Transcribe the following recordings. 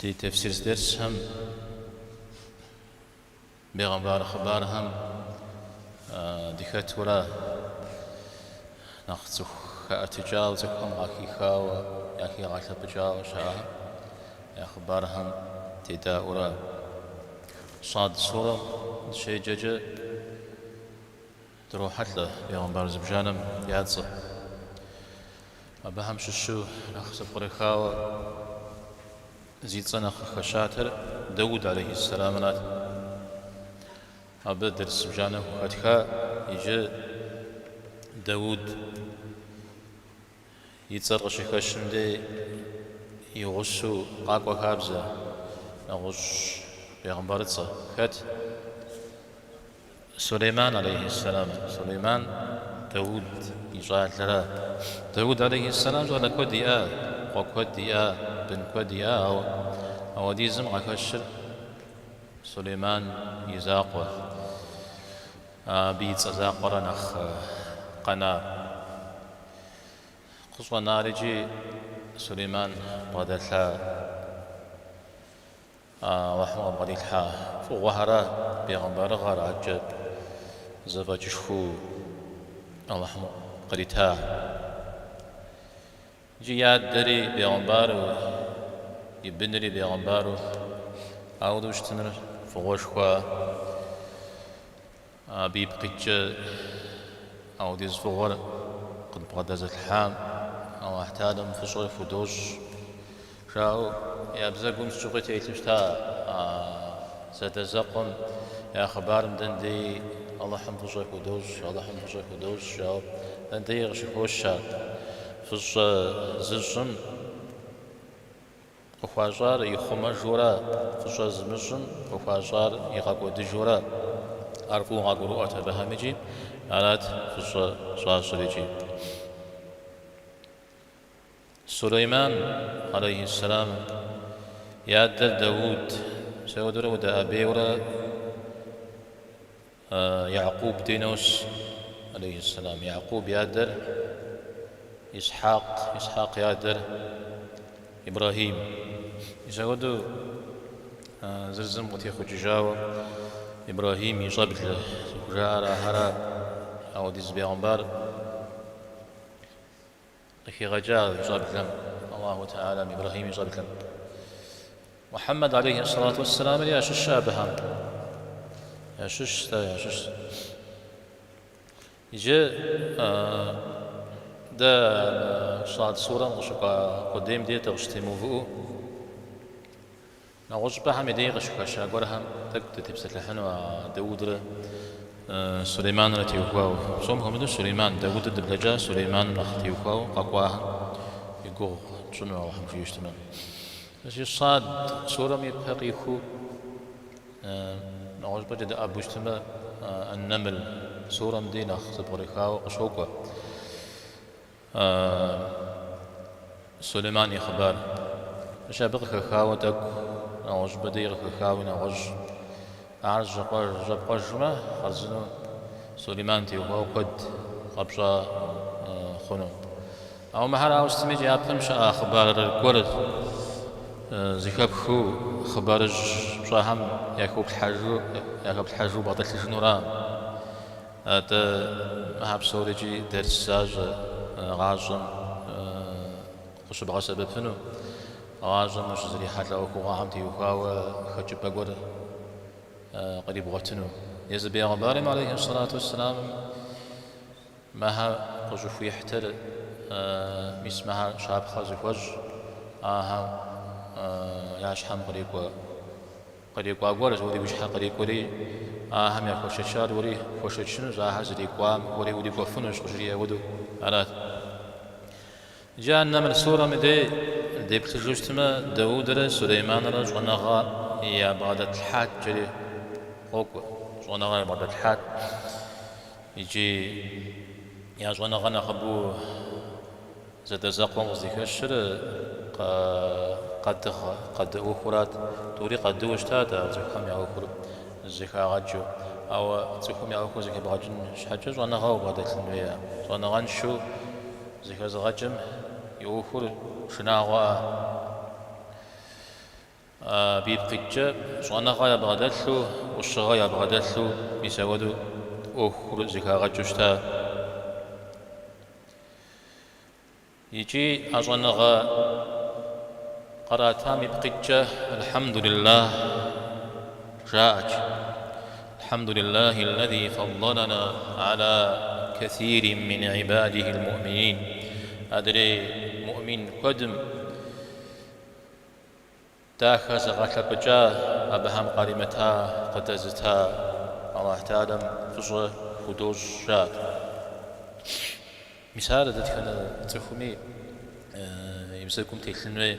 دي تفسير درس هم بيغمبار خبار هم ديكت ولا ناخذ أتجاوز كم غاكي خاو ياكي غاكي بجاو شاه يا خبار هم تدا ولا صاد صورة شيء جج تروح له بيغمبار زبجانم يادص أبهم شو ناخذ بريخاو زيد صنخ خشاتر داود عليه السلام نات أبد درس بجانه وخدخا يجي داود يتصرق شخشم دي يغشو قاقوا خابزة نغش بيغمبارتصة خد سليمان عليه السلام سليمان داود يجعل لرا داود عليه السلام جعل كوديا وكوديا بن كوديا أو ديزم عكشر سليمان يزاقوا بيت زاقرا نخ قنا قصوى نارجي سليمان بدلها وحمد بدلها فوهرا بيغمبر غار عجب زفاجشخو اللهم قريتها جياد دري بيغمبر يبنري بيغمبر أعوذ بشتنر فوشخوا بيبقيتش أو ديز فوغر قد بغدزت الحام أو احتالم فشوي فدوش شاو يا بزاقوم شوقيت يتشتا ستزقم يا خبار مدندي الله حم فشوي فدوش الله حم فشوي فدوش شاو دندي غشكوش فش زجم وخواجار يخوما جورا فش زمجم وخواجار يغاقو دجورا أرفو غاقو أتبهامجي آلات فش شاشريجي سليمان عليه السلام ياد داود سودر ودا أبيورا يعقوب دينوس عليه السلام يعقوب يادر إسحاق يادر إبراهيم يسودو زرزم وتيخو جاوا إبراهيم يجابت له جارا هرا أو ديز بيغمبار لكي غجال يجابت لهم الله تعالى إبراهيم يجابت لهم محمد عليه الصلاة والسلام يا شابها يا شش يجي دا صاد صورة وشكا قديم دي تغشتمو فوق نغش بها مدي غشكا شاقورها تكت تبسط لحن وداود سليمان رتي وخواو صوم هم سليمان داود الدبلجة سليمان رختي وخواو قاقواها يقول شنو وحم في يجتمع بس صاد صورة ميبقى يخو نغش بجد أبو اجتمع النمل صورة مدينة خصبغريخاو قشوكا سليمان يخبار شابق خاوتك نوج بدير خاوي نوج أعرج جب قجمة خرزنو سليمان تي وهو قد قبشا خنو أو مهار أوستميج يابتمش أخبار الكورد زكاب خو خبارج شاهم يكوب الحجو بطل جنورا أتا مهاب سوريجي درس ساج غاجم خش بغا سبب فنو غاجم مش زري حتى وكو غام تي وكاو خجب بقول قريب غتنو يزبي غبارم عليه الصلاة والسلام مها قجف يحتر اسمها شاب خازف وجه ياش حم قريب قاقورز وري وش قريب وري هم يا خوششار وري خوششنو زاها زري قام وري ودي قفنوش قشريه ودو علات جاءنا من سورة دي بتجوجتما داود سليمان جونغا يا بعد الحاد جري قوق جونغا بعد الحاد يجي يا جونغا نخبو زاد زقوم وزيك الشر قد أخرات توري قد وشتات زكام يا أخر زكا غجو أو زكام يا أخر زكا بعجن شحجة جونغا وبعد الحنوية جونغا نشو زكا زغجم يوفر شناغوا بيبقيتش صنعا يبغدلو والشغا يبغدلو بيسودو أخر زكاة جشتا يجي أصنعا قراتام يبقيتش الحمد لله جاءت الحمد لله الذي فضلنا على كثير من عباده المؤمنين أدري مؤمن قدم داخل غلبجا أبهم قريمتها قدزتها الله تعالى فصل خدوش شاد مثال ذات كان تفهمي يمسكم تيخلنوي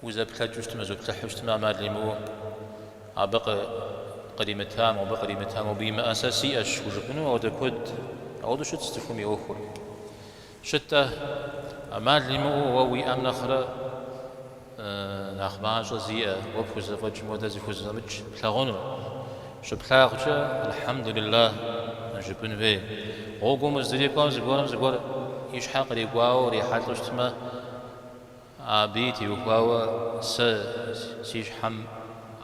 وإذا بتلاجوشتما زو بتلاحوشتما ماليمو عبق قريمتها مو بقريمتها مو بيما أساسي أش وجبنو أو دكود أو دو شت تفهمي أخر شتى ماليمو ووي أم نخرة نخباج زيا وبخوز فج مودز خوز مج بتلاغون شبتلاغجا الحمد لله نجبن في وقوم الزريقام زبور إيش حق ريقواو ريحات لشتما عبيتي وقواو سيش حم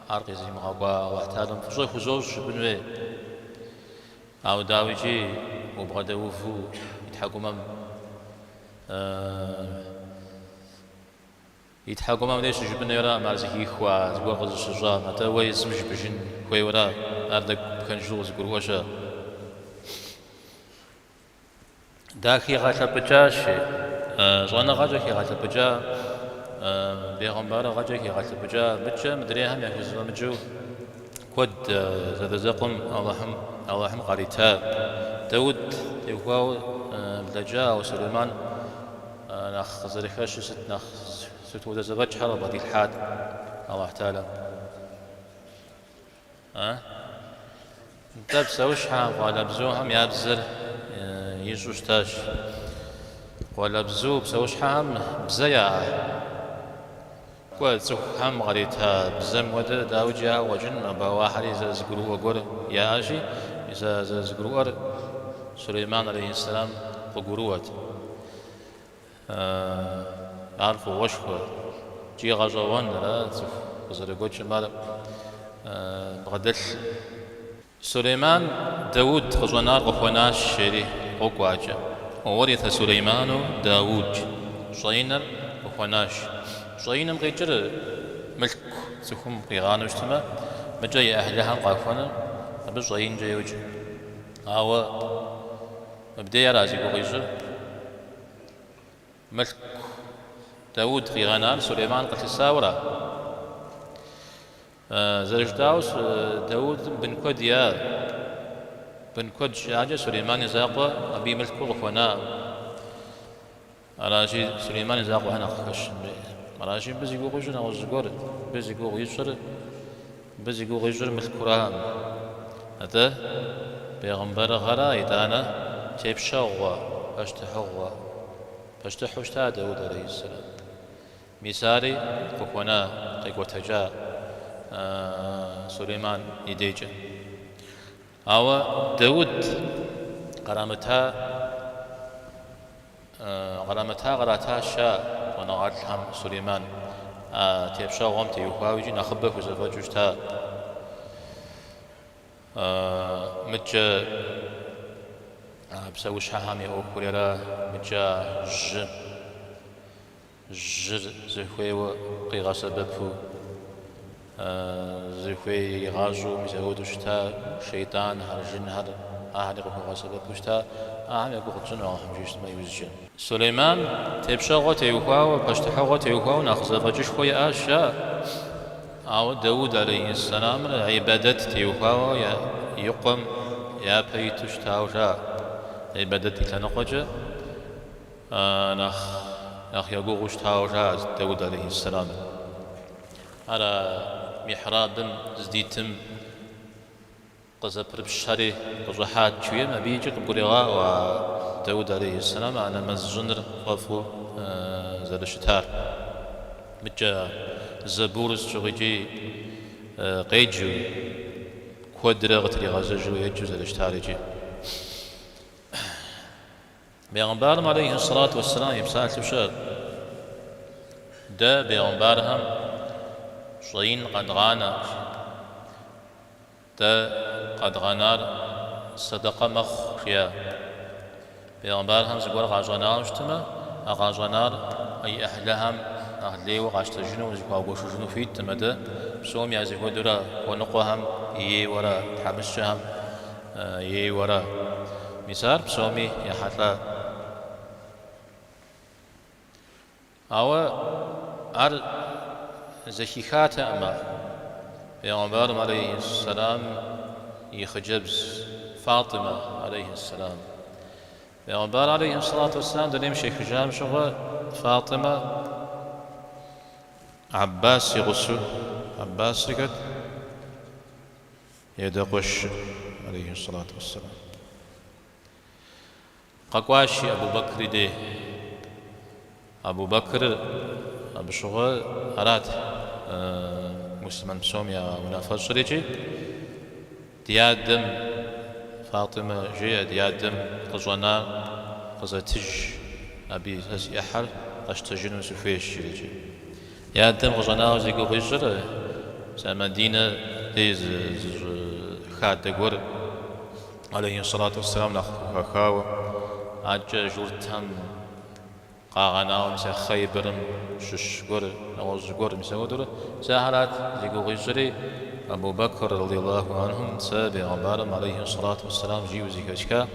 عرقي زي مغابا واحتالم فشوي خزوز جبن في أو داويجي وبغدا وفو يتحكمم يتحكمم ليش جبن يرا مارزكي خوا زبور غز الشجار حتى هو يسمج بجن خوي ورا أردك كنجلو زبور وشا داخي غاتل بجاشي زوانا غاجاكي غاتل بجا بيغمبارا غاجاكي غاتل بجا بجا مدريهم ياكي زوا مجو كود زاد زقم اللهم قريتا داود يوهاو بلجا وسليمان ناخ زريخاش ست ناخ ست ودا زبج حرب هذه الحاد الله تعالى انت بسوش حام ولا بزوهم يابزر يجوش تاش ولا بزو بسوش حام بزيا قلت سوح حام غريتها بزم ودا داوجا وجن بواحد إذا زقروا وقر يا أجي إذا زقروا سليمان عليه السلام وقروات عارفوا وشكو جي غزوان لا زرقوش مال بغدش سليمان داود خزونار وخوناش شري وقواجه وورث سليمان داود صينر وخوناش صينر غيجر ملك سكم قيغان وشتما مجاي أهلها قافونا بصين جيوج أو مبدأ رازي وغيجر ملك داود قيغانان سليمان قتل ساورا زرجداوس داود بن كوديا بن كود شاجة سليمان زاقوا أبي ملك وغفنا أراجي سليمان زاقوا هنا خش أراجي بزي قوجنا وزقور بزي قو يجر بزي قو يجر ملك قرآن هذا بيغمبر غرا يدانا تبشوا أشتحوا فاشتحوا داود عليه السلام ميساري وغفنا قيقوتجا سليمان يديجه أو داود قرامتها غراتها شاء ونغاتهم سليمان تيبشا غم تيوخاوجي نخبه وزفاجوشتا مجا بسوش حامي أو كوريرا مجا جر زخوي وقيغا سببه زخوي غازو مزودو شتا شيطان هر جن هر أهل قوة سبب وشتا أهم يقول جن أهم جيش ما يوزجن سليمان تبشا غوت يوخاو باشتحا غوت يوخاو ناخذ فجش خويا أشياء أو داود عليه السلام عبادة تيوخاو يقم يا بيتوش تاوجا عبادة تنقجة ناخ يقوغوش تاوجا داود عليه السلام على محراب زديتم قزبر بشري قزحات شوية ما بيجي قبوريغا وداود عليه السلام أنا مزجنر وفو زاد الشتار مجا زبورز شغيجي قيجو كودرغ تري غزجو يجو زاد الشتار يجي بيغمبارم عليه الصلاة والسلام يبسال تبشر دا بيغمبارهم شين قد غانا دا قد غانار صدقة مخ يا بيغمبارهم زقور غاجانار مجتمع غاجانار أي أهلهم أهلي وغاشت جنو زقوا وش جنو فيت تمدا بسوم يا زقوا درا ونقوهم يه ورا حمشهم يه ورا مسار بسومي يا حتلا أو أر زكيخات أما بيغمبار عليه السلام يخجبز فاطمة عليه السلام بيغمبار عليه الصلاة والسلام دنيم شيخ جام شغل فاطمة عباس يغسل عباس يقد يدقش عليه الصلاة والسلام قاقواشي أبو بكر دي أبو بكر أبو شغل أراد مسلمان بسوميا ونافذ شريجي ديادم فاطمة جي ديادم قزوانا قزتج أبي هزي أحر قشتجن وسفيش شريجي ديادم قزوانا وزيقو غيجر سامدينة ديز خاد دقور عليه الصلاة والسلام لخاوة عجا جورتهم قاغنا مسا خيبرم شش غور نوز غور مسا ودر سهرات زيغو غيجري أبو بكر رضي الله عنهم بيغمبارهم عليه الصلاة والسلام جيو زيكشكا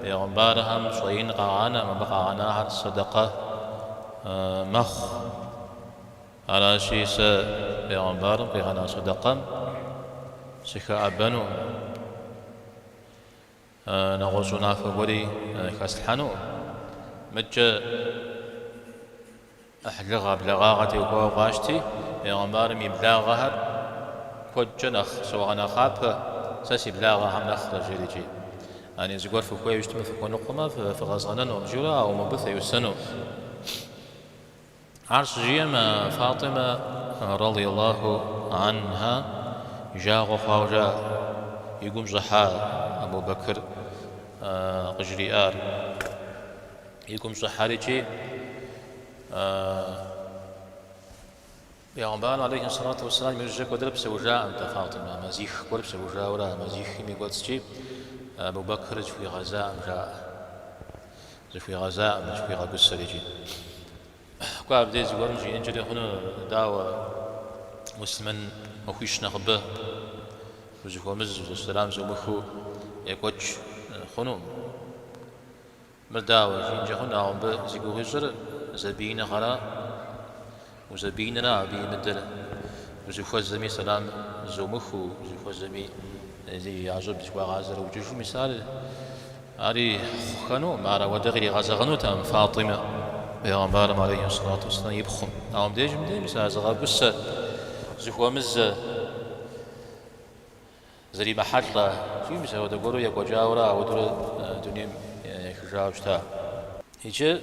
بيغمبارهم شوين قاغنا ما بقاغنا صدقة مخ على شي بيغمبارهم قاغنا صدقة سكا أبنو نغوزنا فبولي كاسلحانو مجا أحلغها بلغاغتي وغاشتي بيغمبار مبلاغها كوجنخ سواء خاب ساسي بلاغها هم نخ رجليجي يعني زقور في كوي يجتمع في كونقما في غزغنان ومجورا أو مبث يسنو عرش جيم فاطمة رضي الله عنها جاغ خواجا يقوم زحا أبو بكر قجريار يقوم زحاريجي بيغمبان عليه الصلاة والسلام يرجع ودرب سوجاء أنت فاطمة مزيخ ورب سوجاء ولا مزيخ ميقولسجي أبو بكر في غزاء جاء في غزاء مش في غزة رجي قاب ديز ورمجي إنجلي هنا دعوة مسلم مخيش نخبه وزخو مز والسلام زمخو يقوش خنوم مرداوة إنجا هنا عم بزيقو هجر زبين خلا وزبين رابي مدل وزخو الزمي سلام زمخو وزخو الزمي زي عجب زخو غازر وجوشو مثال أري خنوم على ودغري غازغنو تام فاطمة بيغمبارم عليه الصلاة والسلام يبخم عم ديج مدي مثال زغاب قصة زخو مز زري محلة في مثال ودقورو يقو جاورا ودر دنيا يخجاوشتا هيجي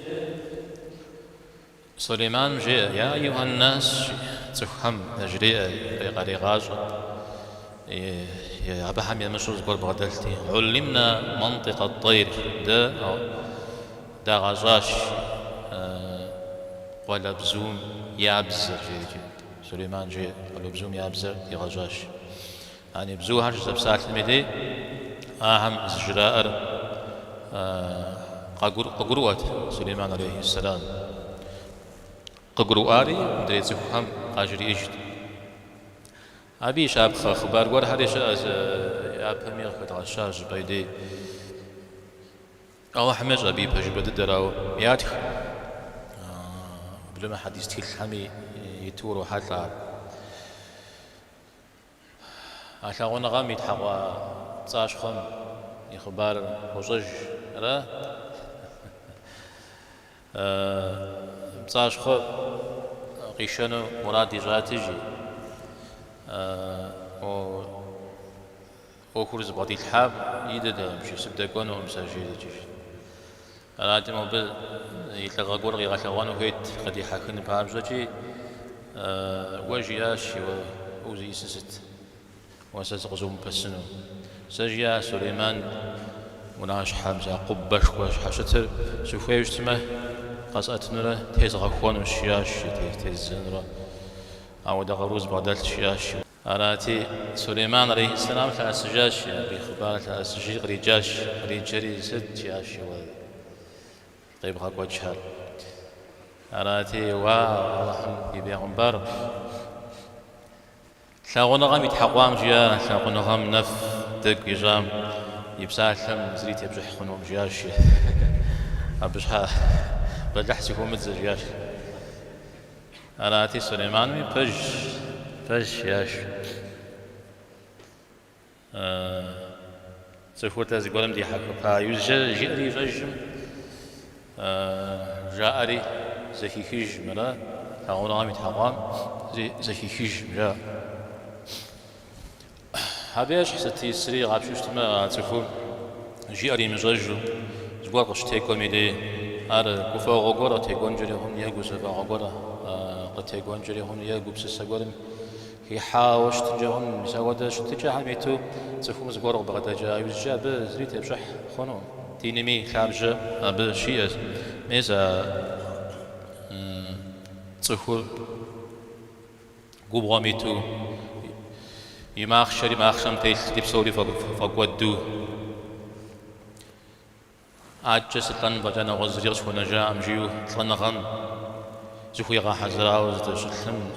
سليمان جاء يا أيها الناس تفهم نجري غري غاز يا أبهم يمشوا زقور بغدلتي علمنا منطق الطير دا غزاش ولا بزوم يابزر جي سليمان جاء ولا بزوم يابزر يغزاش يعني بزو هرج زبسات المدي أهم زجرائر ققروات سليمان عليه السلام ققرواري مدري زفهم قاجري إجد أبي شاب خبر ور هريش از أب مير خد عشاج بيدي أو حمج أبي بجبد دراو ياتخ بلما حديث تيل حمي يتورو حتى أشاغون غامي تحوا تاش خم يخبار وزج را تاش خم قيشنو مرادي جاتجي و خرز بعدي الحاب يدد مش سبدكون ومساجيد جيش أنا عندما بل يتلقى قرغي غشوان وهيت قد يحكن بارجتي وجياش ووزي سست وسزغزوم بسنو سجيا سليمان وناش حمزة قبش وش حشتر سوف يجتمع قصأتنا تيز غخون الشياش تيز نرى أو دغروز بدل الشياش أراتي سليمان عليه السلام تأسجاش بخبار تأسجي رجاش رجالي زد شياش طيب غاكو شهر أراتي والله بيغمبر ثاغونا غام يتحقوام جيا ثاغونا غام نف دق يجام يبسالهم زريت يبجح خنوم جياش أبجحها بدحسي هو متزج ياش أراتي سليمان بج ياش سفوت از قولم دي حكو بايوز جئري رجم جاءري زكي خيج مرا ثاغونا غام يتحقوام زكي خيج جاء هابيش حسيتي سري غابشوش تما تفهم جيري مجرجو زغوا قش تيكو ميدي ار كوفا غوغورا تيكون جري هم يغو سفا غوغورا قتيكون جري هم يغو بسسغورم هي حاوش تجهم مساوده شتجا حميتو تفهم زغورا بغدا جا يجا بزريت بشح خونو دينمي خارجه اب شيء ميزا تفهم غوبغاميتو يماخ شري ماخشم تيب سوري فقودو عجز طن بجانا غزريغ شونا جا امجيو طلنا غن زخوي غا حزراو زتشلم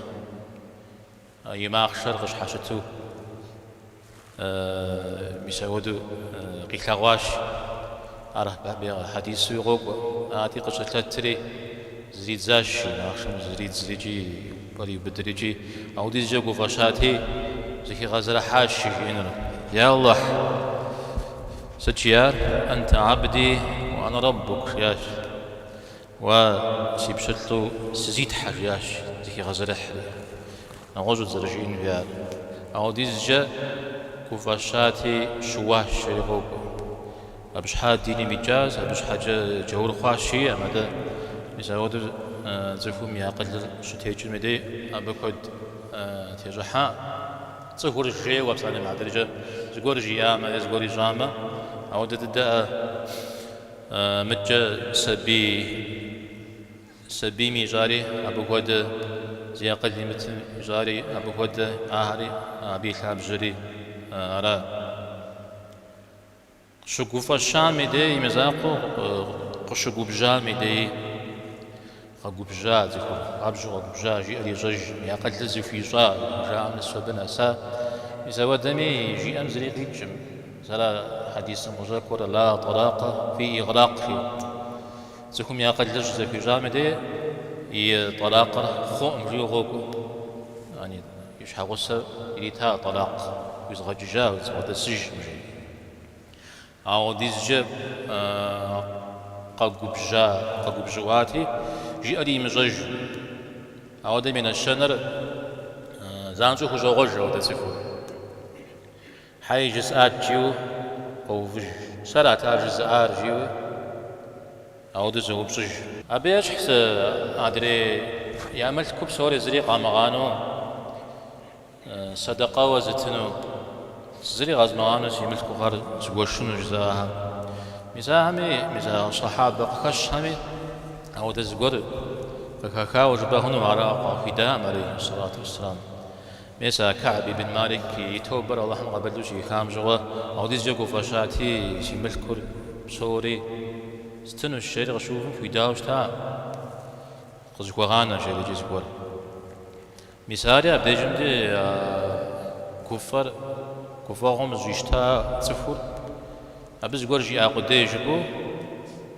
يماخ شرغش حاشتو ميساودو قيخاواش عرف بابي حديث يغوق آتي قشتلتري زريد زاش ماخشم زريد زريجي بري بدريجي او ديز جاكو فاشاتي زكي غزر حاشي يا الله ستشيار أنت عبدي وأنا ربك ياش وسيبشلتو سزيد حاجياش زكي غزر حلي نغوزو زرجين بيار أو ديزجا كوفاشاتي شواش شريغوب أبش حاد ديني مجاز أبش حاجة جور خواشي أمدا ميساودو زفو مياقل شتيجو مدي أبكود تيجحا تقول الشيء وابصاني مع درجة تقول جيامة تقول جامة أو تبدأ متجا سبي ميجاري أبو هود زي قديمة ميجاري أبو هود آهري أبي خاب جري أرى شقوفا الشام دي مزاقو قشقوب جام دي قبجا ذكر قبجا قبجا جي أري جج يا قد لزي في جا جا نسوا بناسا إذا ودمي جي أمزري قيجم زرا حديث مذكر لا طلاق في إغراق زكم يا قد لزي في جا مدي طلاق خو أمجي غوكو يعني يشحى غصة يريتها طلاق يزغى جا ويزغى السج أو ديز جب قبجواتي جي أري مجج أو دي من الشنر زانجو خجو غج أو تسفو حي جزءات جيو أو سرات جزءار جيو أو دزو بجج أبيش حس أدري يعمل كوب سوري زريق عمغانو صدقة وزتنو زريق عمغانو سيملكو غار زوشنو جزاها ميزا صحابة قش همي أو تزقر فكاكاو جبهن وراء فداء عليه الصلاة والسلام ميسا كعب بن مالك يتوبر الله قبلوش يخام جوا أو ديز جاكو فشاتي شي ملكور بصوري ستنو الشيء غشوفو فداء وشتا قزقو غانا شيء جيزقور مثالي أبدي جمدي كفارهم زيشتا تفور أبز قرجي أقدي جبو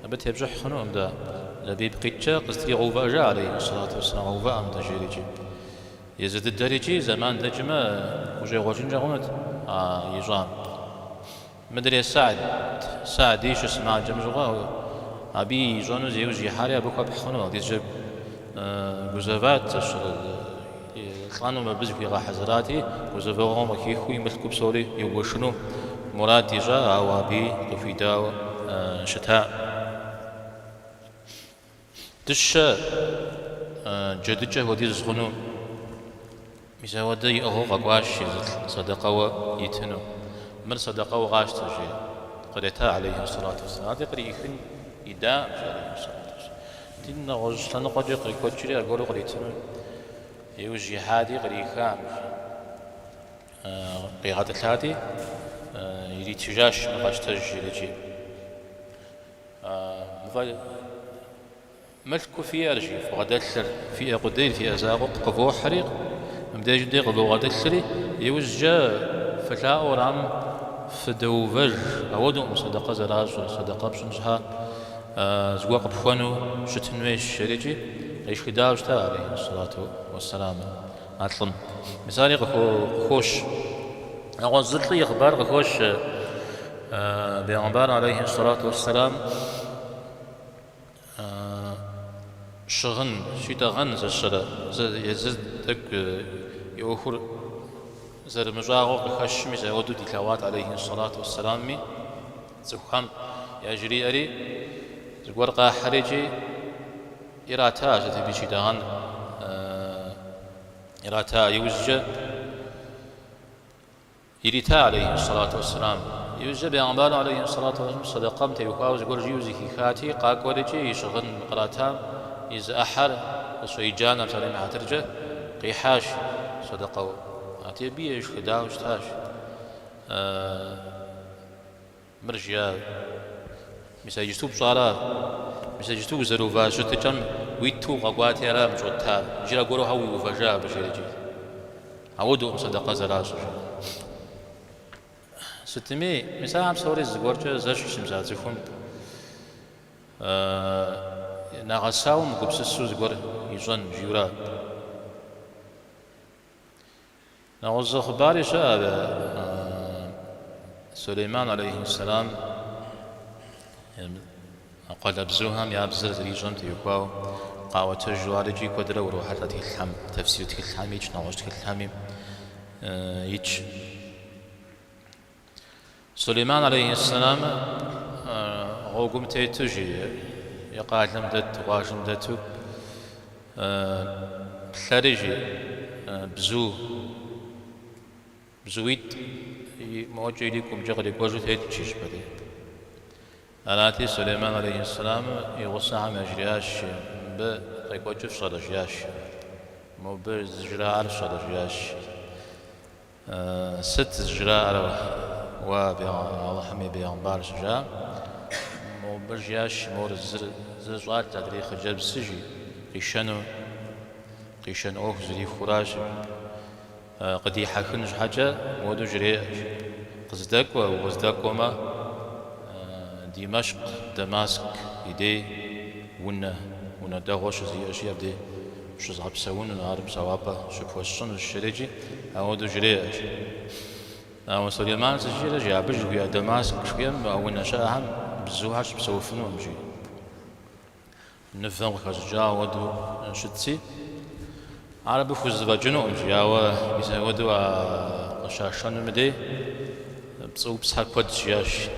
أبت يبجح خنو أمدا لبيب قيتشا قستري غوفا جا عليه الصلاة والسلام غوفا أمدا جيريجي يزد الدريجي زمان دجما وجي غوجين جاغونت يجام مدري سعد يش اسمع جمجغا أبي جانو زيو جي حالي أبوكا بحخنو دي جب جوزفات خانو ما بزكي غا حزراتي جوزفاهم وكيخوي ملكو بسوري يوشنو مراد جاء أو أبي قفيدا شتاء دش جدجة ودي زغنو مثلا ودي أهو غواش صدقة ويتنو من صدقة وغاش تجي قريتها عليه الصلاة والسلام هذا قري يخن يداء عليه الصلاة والسلام دين نغوز لنا قد يقولي أقول قريتنا يوجي هادي قريخام قيادة الهادي يريد تجاش مقاش تجي ملكو في أرجي فغدلر في قدير في أزاق قبو حريق مبدا جدي قبو غدلري يوجا فلا ورام فدوفر أودو صدقة زراج صدقة بشنجها زواق بفوانو شتنويش شريجي ايش خداوش عليه الصلاة والسلام عطلن مثالي خوش أغزلت لي أخبار خوش بيغمبار عليه الصلاة والسلام شغن شيطان زشرة يزد دك يوخر زر مجاغو قخشمي زودو تلاوات عليه الصلاة والسلام مي زخام يجري أري زورقا حريجي إراتا جذبي شيطان إراتا يوجه يريتا عليه الصلاة والسلام يوجه بيغمبار عليه الصلاة والسلام صدقام تيوكاوز قرجي وزكي خاتي قاك ورجي يشغن قراتام إذ أحر وصيجانا بسالي مع ترجة قيحاش صدقوا أتي بيش خداوش تاش مرجيا مساجتوب صارا مساجتوب زروفا شتجم ويتو قواتي را مجوتا جرا قولو هاوي وفجا بشيرجي عودو صدقة زراش ستمي مساهم سوري زغورجا زاش شمزاتكم ناغساوم قبسسو زغور يجن جيورا نغز خباري شاب سليمان عليه السلام قال أبزوهم يا أبزر زريجون تيوكواو قاوة الجوارجي قدرة وروحة تلحم تفسير تلحم يج نغش تلحم يج سليمان عليه السلام غوغم تيتجي يقال لم دت واجم دتو خارجي بزويت موجه لكم جغري وجه تيتجيش بدي ألاتي سليمان عليه السلام يغصها مجرياش بقيقوجه صدجياش مو بزجراء صدجياش ست زجراء الله حمي بيغمبار شجاع مو برجياش مور زرزوات تدري خجل بسجي قيشن أوه زري خراج قدي حكنج حاجة مودو جري قصدك ووزدك وما دمشق دماسك يدي ونا دغوش زي أشياء بدي شو زعب سوون العرب سوابا شوفوا الشن الشريجي مودو جري سليمان سجيل جا بجو يا دماسك شوية أو نشاهم بزوهاش بسوفنو مجي نفهم خرجا ودو شتسي عرب فوز بجنو مجي أو يسودو قشاشان مدي بصوب سحر بود جياش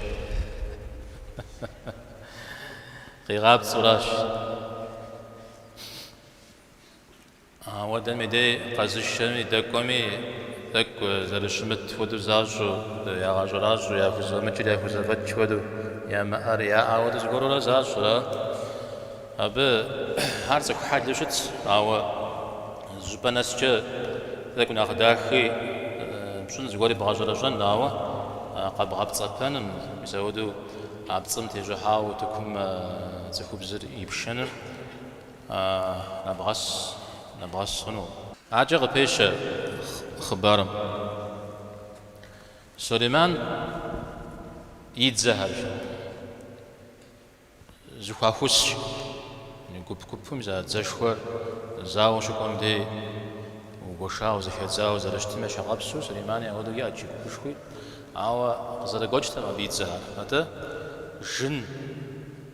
قيغاب صراش ودن مدي قازشن دكومي تك زرشمت ودو زاجو يا غاجراجو يا فوزا مجري يا فوزا فتش ودو يا مهر يا عود زغورو زاجو أب هارزك حاجة شت أو زبناس جا ذاك ناخداخي بشون زغوري بغاجراجان ناوا قاب غابتصابان مسودو عبتصم تيجحاو تكم زخوب زر يبشن نبغاس هنو عجق بيش خبارم سليمان يتزهر زخوافوس كوبكم زاشخوا زاو شكون دي وغشاو زخزاو زرشتي شغابسو سليمان يعودو ياجي كوشخوي أو قصد قوجت ما بيتزهر هذا جن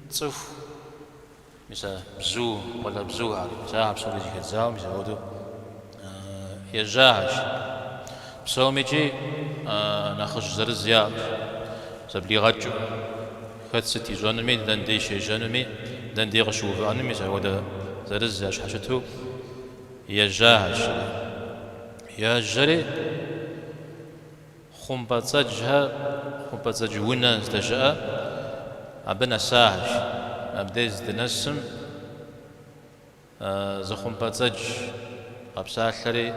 صف مثلا بزو ولا بزو على مثلا بسولي زخزاو مثلا يعودو يجاهش بسوميجي ناخذ زرزيا زبلي غجو خد ستي جانمي دندي شي جانمي دندي غشوف انمي زود زرزياش حشتو يجاهش يا جري خمبتزج ونا استجاء ابنا ساهش ابديز دنسم زخم باتج أبسالري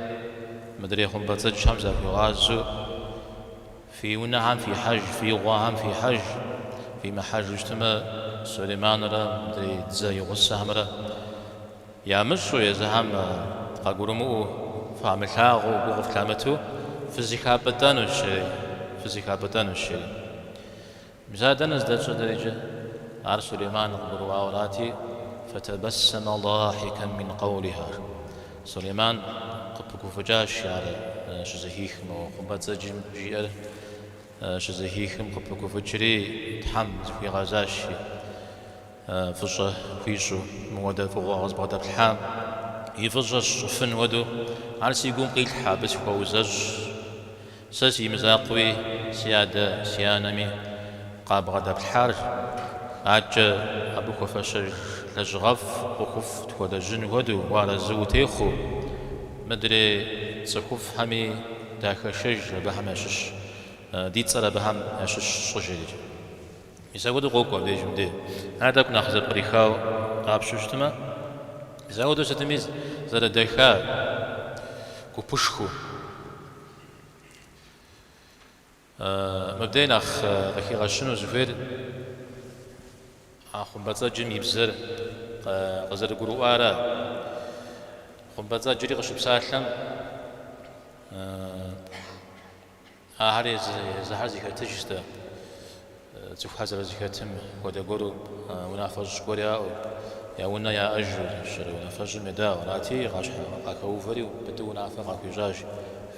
مدري خم باتج همزة في غازو في ونعم في حج في غوام في حج في محج اجتماع سليمان را مدري زي غصة همرا يا مشو يا زهم قاقولمو فعملها وقف كلامته فيزيكا بدن الشيء فيزيكا بدن الشيء مزادنا ازداد درجة على سليمان القبر وأوراتي فتبسم ضاحكا من قولها سليمان قبكو فجاش على شزهيخم وقبات زجم جيال شزهيخم قبكو فجري تحمد في غازاشي فجة فيشو مودا فوق غاز بغدا بالحام يفجش فن ودو على سيقوم قيل حابس فوزج ساسي مزاقوي سيادة سيانمي قاب غدا بالحارج عج أبوك فشج لجغف وخف تود جن ودو وعلى زوتيخو مدري تسخف همي داك شج بهم شش ديت صار بهم شش صجيج يسودو قوقو بيجم دي هذا كنا خذ بريخاو قاب ششتما يسودو ستميز زاد دايخا كوبشخو مبدئيا أخي غشنو زفير خم بزاج جمي بزر غزر قروارا خم بزاج جري غش بسالم هاري زهر زي كتجسته تشوف هذا زي كتم وده قرو ونافج قريا يا ونا يا أجر شر ونافج مدا وراتي غاش أكوفري وبدو نافع أكوجاج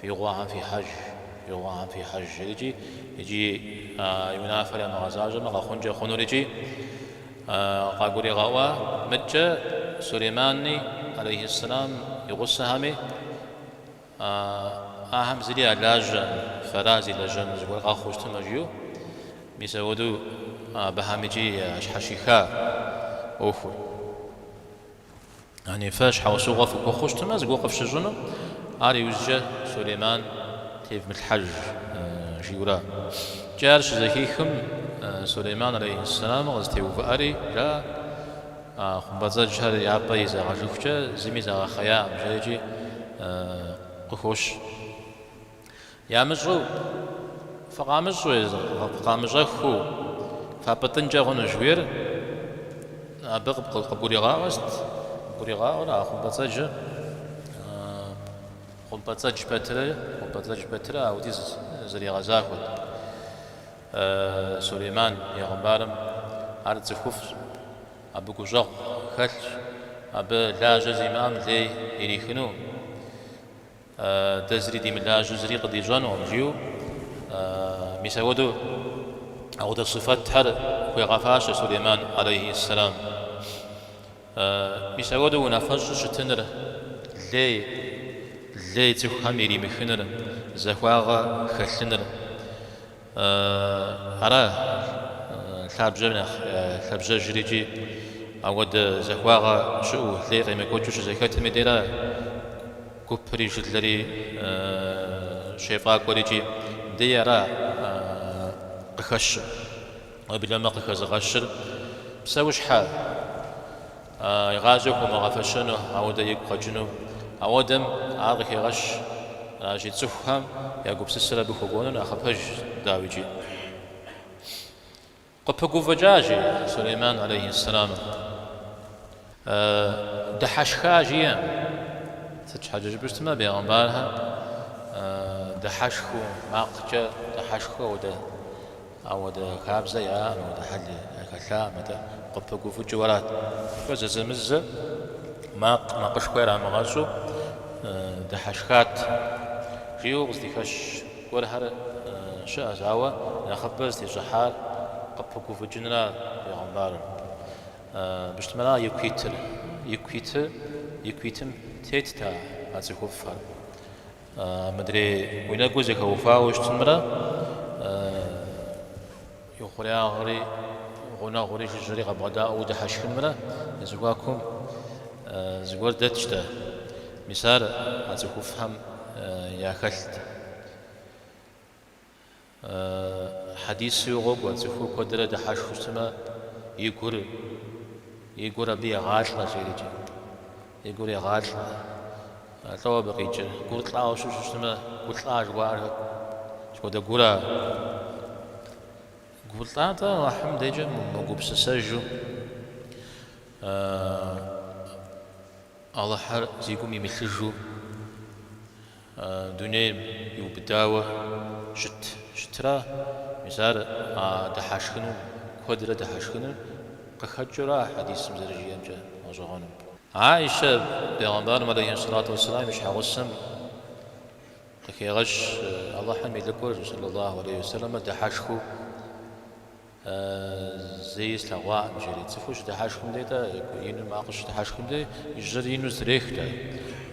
في غوان في حج في غوان في حج يجي ينافع ما غزاج ما غخنج خنور يجي قاقوري غوا مجة سليماني عليه السلام يغص همي أهم زلي لاجن فرازي لاجن زغور غاخوش تمجيو ميسودو بهامجي حشيخا أوخو يعني فاش حوسو غفو كوخوش تمز وقف شجنو علي وجه سليمان كيف مثل الحج جيورا جارش زكيكم سليمان عليه السلام غزتي وفاري لا خبزة جهر يعبي إذا غجوفجة زمي إذا خيام جيجي قخوش يا مجرو فقامجرو خو فبتنجا غن جوير أبغى قبولي غاوست قبولي غاورا خبزة جه خبزة جبترة أو ديز زري غزاخد سليمان يا غبارم عرض زخوف أبو كوجا خلش أبو لا جزيمام لي يريخنو تزري دي من لا جزري قد يجانو مجيو ميسودو أو ده صفات حر في غفاش سليمان عليه السلام ميسودو نفج شتنر لي تخم يري مخنر زخواغ خلنر أرى خبجة جريجي أود زخواغ شو لي غير مكوتش زكاة مديرة كوبري جدلري شيفا كوريجي ديارا قخش وبلا ما قخز غشر بسوش حال يغازوك وما غفشنو أود يقجنو أودم عارك يغش راجي تسفهم يعقوب سلسلة بخوغونون أخبهج داويجي قبقو فجاجي سليمان عليه السلام دحش خاجيا ستش حاجة جبشت ما بيغنبارها دحشخو ماقجة دحشخو وده كابزة يا وده حلي كلا متى قبقو فجوارات فزز مزة ماقش كويرا مغاسو دحشخات جيو غزديكش ورهر شاء زاوة نخبز دي جحال قبقو فجنرا بيغنبار بشتمنا يكويتم تيتتا هاتي خوفار مدري وين أقول خوفا وشتمرا يخوريا غري غنا غري جري غبغدا أو دحشخن مرا يزواكم زغور دتشتا مثال هاتي خوفهم يا خلت حديث يغوب وتفو قدرة دحش خشتما يقول بي غاش غزيري يقول يا غال توا بقيت قلت لا شو شتما قلت لا جوار شو ده قلت لا تا حمد يجي موقوب سسجو الله حر زيكم يمثلجو دنيا يوبداوة شترا مثال دحاشخنو قدرة دحاشخنو قخجرا حديث مزرجي أمجا وجهانم عائشة بيغمبار عليه الصلاة والسلام مش حوسم كي غش الله حمي لكور صلى الله عليه وسلم دحاشخو زي سلواء مجري تفوش دحاشخم ديتا ينو ما قش دحاشخم دي يجر ينو زريخ دا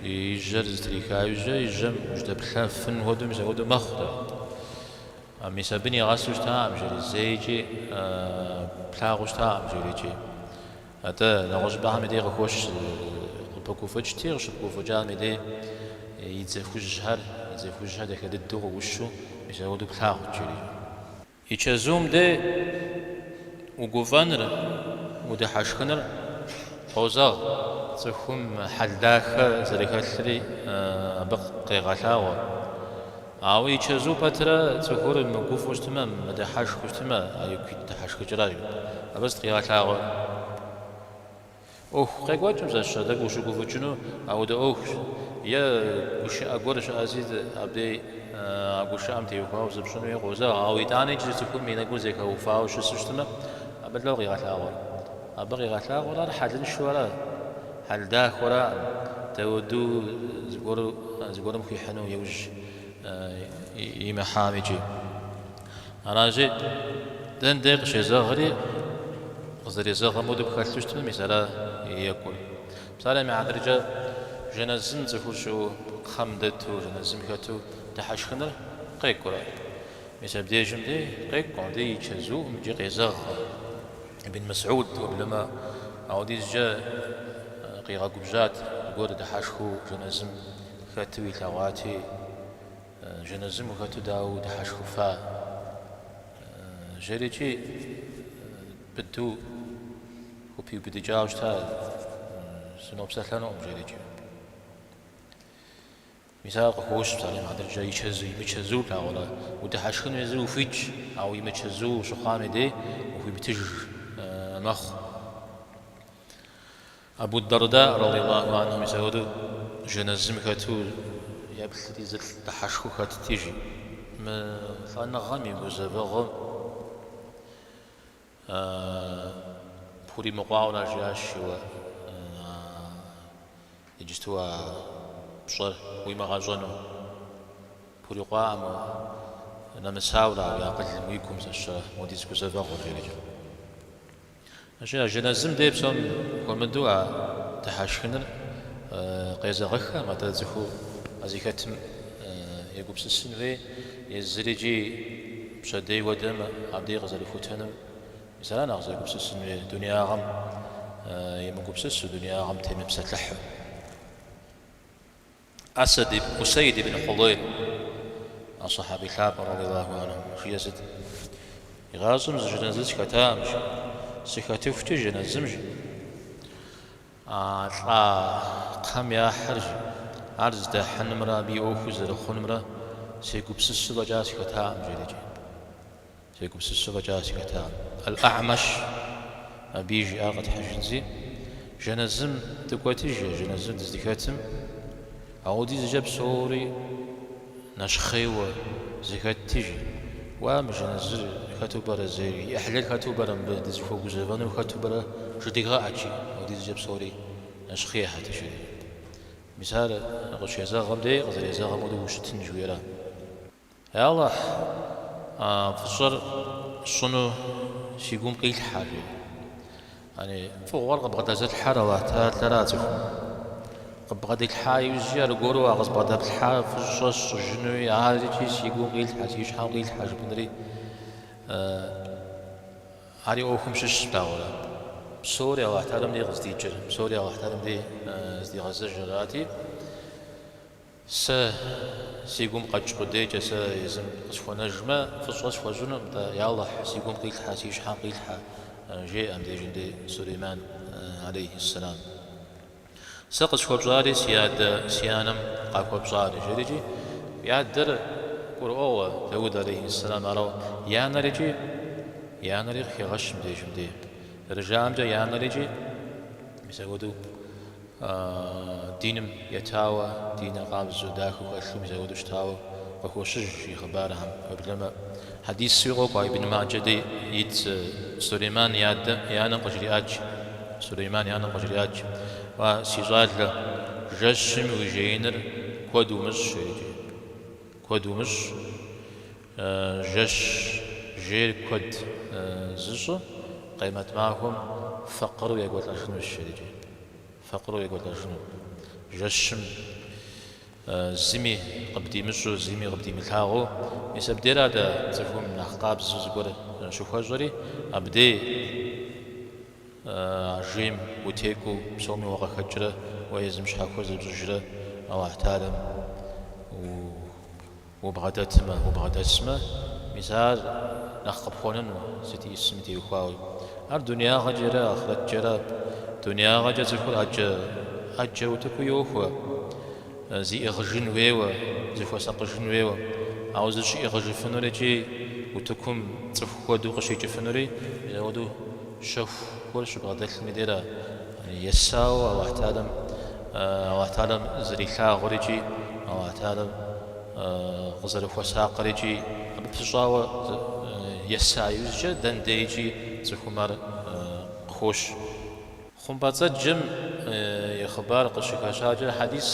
يجر زريخا يجر مجد بخافن ودو مجد ودو مخدا أمي سبني غاسوش تا مجري زيجي بلاغوش تا مجري جي هذا نغش بها مدي غوش بكو فجتي غش بكو فجال مدي يتزفوش جهر دك ددو وشو مجد ودو بلاغو جري يتشزوم دي وقوفانر وده حاشخنر حوزاغ تخم حلداخ زريكاتري بقى غلاوة أو يتشزو باترا تخور المقوف وشتما مده حاشخ وشتما أيوكي ده حاشخ جرايو بس قي غلاوة قيقوات مزاش ده وشو قوفجنو أو ده يا وش أقولش أزيد أبدي أقولش أمتي وكاو زبشنو يقوزا أو يتاني جزء تكون من أقول زي كوفا وش سوشتما أبدلو غي غلاوة أبغي غلاوة ولا حل شورا حل داخ ولا تودو زقورم خي حنو يوج يمحامجي أنا جي دن دق شيء زغري قصدي زغمود بخلتشتما مثلا يأكل مثلا مع درجة جنازم زفوشو خمدتو جنازم كاتو تحشخنر قيك كورا مثلا بدي جمدي قيك قاندي يتشزو مجي قيزغ ابن مسعود وبلما عودي جا قيغا قبجات يقول تحشخو جنازم كاتو يتاواتي جنازم كاتو داو تحشخو فا جريجي بدو وبيو بدي جاوش تا سنوب سهلانو جريجي مثال قوش مثلا ما درجة يمشزو لا ولا وتحشخن يزو فيتش أو يمشزو شخان دي وفي بتج مخ أبو الدرداء رضي الله عنه يسود جنازم كاتو يبلتي زل تحشخو كات تيجي ما فأنا غامي بزبغ بوري مقاونا جاش و يجستوا بصر ويما غازونو بوري قام نمساولا يا قل ويكم زش وديس كوزافا غوريجي أشياء جنازم دي بسم ومدوا تحاشخنر قيزا غخا ما تزخو أزيكتم يقوبس السنوي يزريجي بشدي ودم عبدي غزالي فوتنم مثلا أغزى يقوبس السنوي دنيا غم يمقوبس دنيا غم تيم بسلح أسيد بن حضير الصحابي كعب رضي الله عنه في يزد يغازم جنازة كتامش سكتفت جنازمج قام يا حرج عرض ده حنمرا بي أوخز رخنمرا سيقبس السبجاس كتام جريجي سيقبس السبجاس كتام الأعمش بيجي آغت حجنزي جنازم تقوتيجي جنازم تزدكاتم عودي زجاب سوري نشخيوة زكاة تيجي ومش نزل كاتوبرا زيري أحلى كاتوبرا بدز فوق زبان وكاتوبرا جدي غاعتي عودي زجاب سوري نشخيه حتى شيء مثال غش يزاغم دي غزل يزاغم ودو وش تنجويرا يا الله فصر صنو سيقوم قيل حاجة يعني فوق ورقة بغدا زاد الحارة ثلاثة قبل الحاي وزيار قولوا أغز بعد الحاي في الصوص جنوي عادي شيء يقول قيل حاجة يشحن قيل حاجة بندري هذه أوهم شش داورة سوريا واحترم لي غزدي جر سوريا واحترم لي غزدي غزة جراتي سيقوم قد قدي جس يزم قصف نجمة في الصوص فجنوم يا الله سيقوم قيل حاجة يشحن قيل حاجة جاء أم دي جندي سليمان عليه السلام سقط خوبزاري سيانم قاكوبزاري جريجي يادر قرؤوا داود عليه السلام أرو يانريجي يانري خيغش مدي رجام جا يانريجي مسعودو دينم يتاوى دين قابز داكو كشلو مسعودو شتاوى وهو شجي خبارهم وبلما حديث سيغو قاي بن ماجدي يت سليمان يانا قجرياج سليمان يانا قجرياج وسيزال جشم وجينر كودو مش كودو مش جش جير كود زشو قيمت معهم فقروا يقول أشنو الشريجي فقروا يقول أشنو جشم زمي قبدي مشو زمي قبدي ملحاغو يسبدير هذا تفهم نحقاب زوزقور شوفوا جوري أبدي جيم وتيكو بسومي وغا خجرة ويزمش حاكو زبزجرة أو احتالم وبغدتما مثال نخب خونن ستي اسمتي وخاوي الدنيا غجرة آخرت جرا دنيا غجرة زفر أجا وتكو يوفوا زي إغجن ويوا زفوا ساقجن ويوا أو زي إغجن فنوري جي وتكم تفخوا دو قشي جفنوري يزودو شوف كل شو بغدت المديرة يعني يساو أو احتالم زريخا غوريجي أو احتالم غزر فساق ريجي بتجاوى يسايوز جدا ديجي زخمر خوش خنباتة جم يخبار قشكا شاجر حديث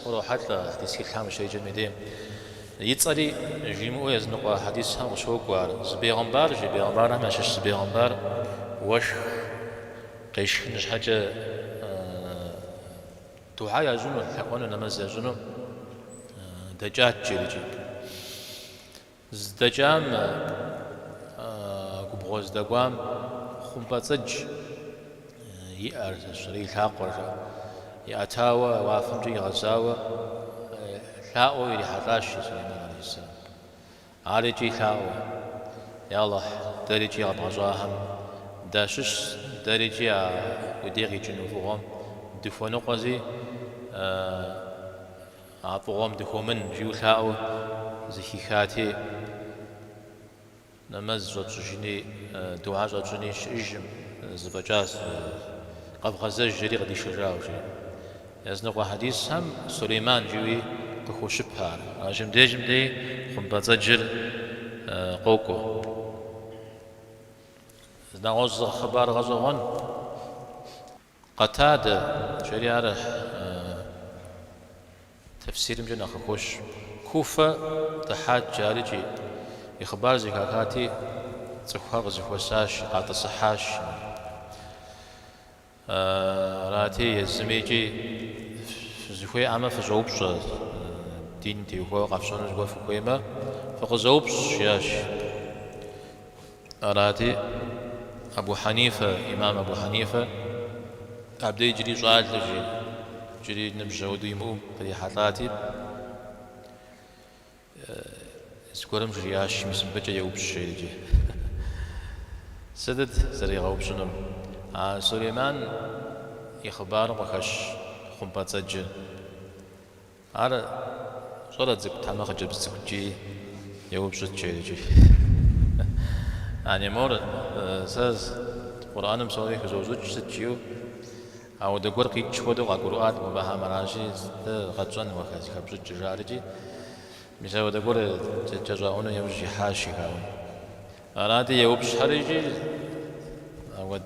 وروحات له حديث كلام شيء جميل يتصلي جيمو يزنقوا حديث هم وشوكوار زبيغمبار ما شش زبيغمبار وش قيش نش حاجة دعاء يجنو الحقون نماز يجنو دجاج جريجي زدجام قبغوز دقوام خنباتج يأرز شري الحاقورة يأتاوى وافنجي غزاوى لاؤو يلي حراش سليمان عليه السلام عالجي لاؤو يا الله دريجي غبغزاهم داشش دريجي وديغي جنوفوهم دفونو قزي عطوهم دخومن جيو لاؤو زخيخاتي نمز زوجيني دعاء زوجيني شجم زبجاز قبغزة جري غدي شجاوجي يزنقوا حديث هم سليمان جوي قخوش بحار جم دي خنباتة جر قوكو نغوز خبار غزوان قتادة جري عرح تفسير مجنة خخوش كوفة تحات جارجي إخبار زكاكاتي تخوغ زكوساش قاط صحاش راتي يزميجي زكوي عما فزوبش دين تيخو قفشون زكو فكويما فقزوبش شياش راتي أبو حنيفة إمام أبو حنيفة عبدي جري صعاد جري نبجودو يموم في حالاتي سكورم جرياش مسم بجا يوبش شيرجي سدد زري غوبشنم سليمان إخبار وخش خنباتج على صورة زك تما خجب زكجي يوبش شيرجي يعني مور ساز قرآن مسوي خزوزوج ستجيو أو دقور قيتش ودو قرآن وبها مراشي غجن وخز خبز جرارجي مثلا دقور تجاؤون يوجي حاشي كاون أرادي يوبش حريجي أو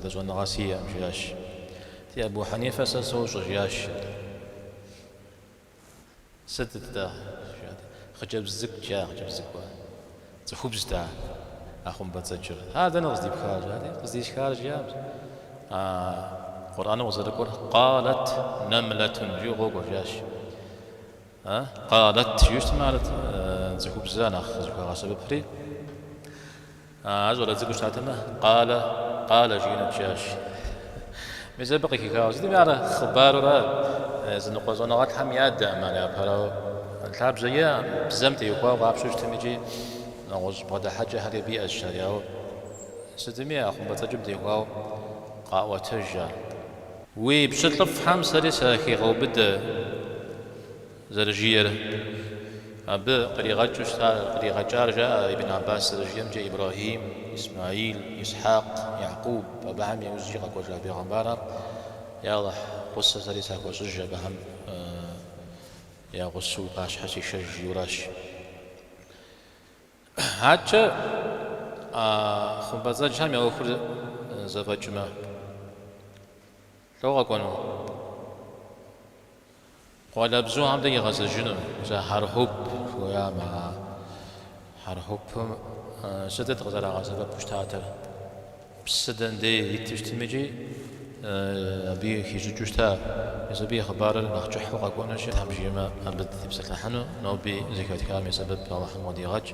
دزون غاسية مجياش تي أبو حنيفة سوش جياش ستة دا خجب زك جا خجب زك تخبز دا أخون بتسجل هذا نقصدي بخارج هذا قصدي خارج يا قرآن وزرقور قالت نملة جوغو جاش قالت يوش مالت زكوب زانا زكوب غاسب بري أزول زكوب شاتما قال جينا جاش مثل بقي كاوز دي معنا خبار را زنقوا زنقات هم ياد مالا برا الحاب زيا بزمت يقوا وابشوش تمجي نغوز بدا حاجة هربي الشريعة ستمية أخو بتجب دي يقوا قاوة تجار وبشطف حام سريس هاكي غوبد زرجير أب قريغة جاء ابن عباس زرجيم جاء إبراهيم إسماعيل إسحاق يعقوب أبا عم يوزجي قوجا بيغمبارا يا الله قصة سريس هاكو سجى بهم يا غسو باش حسي شج يوراش هاتشا خبازات جام يا أخر زفاجما لو قانو قال أبزو عم دقي غزل جنون زا حرهوب ويا مع حرهوب سدت غزل غزل بوشتاتر بسدن دي يتشتمجي أبي خيجو جوشتا يسبي خبار نخجح وقاقونا شيء تمشي ما أبد تبسك لحنو نوبي زكاة كلام يسبب الله حمودي غج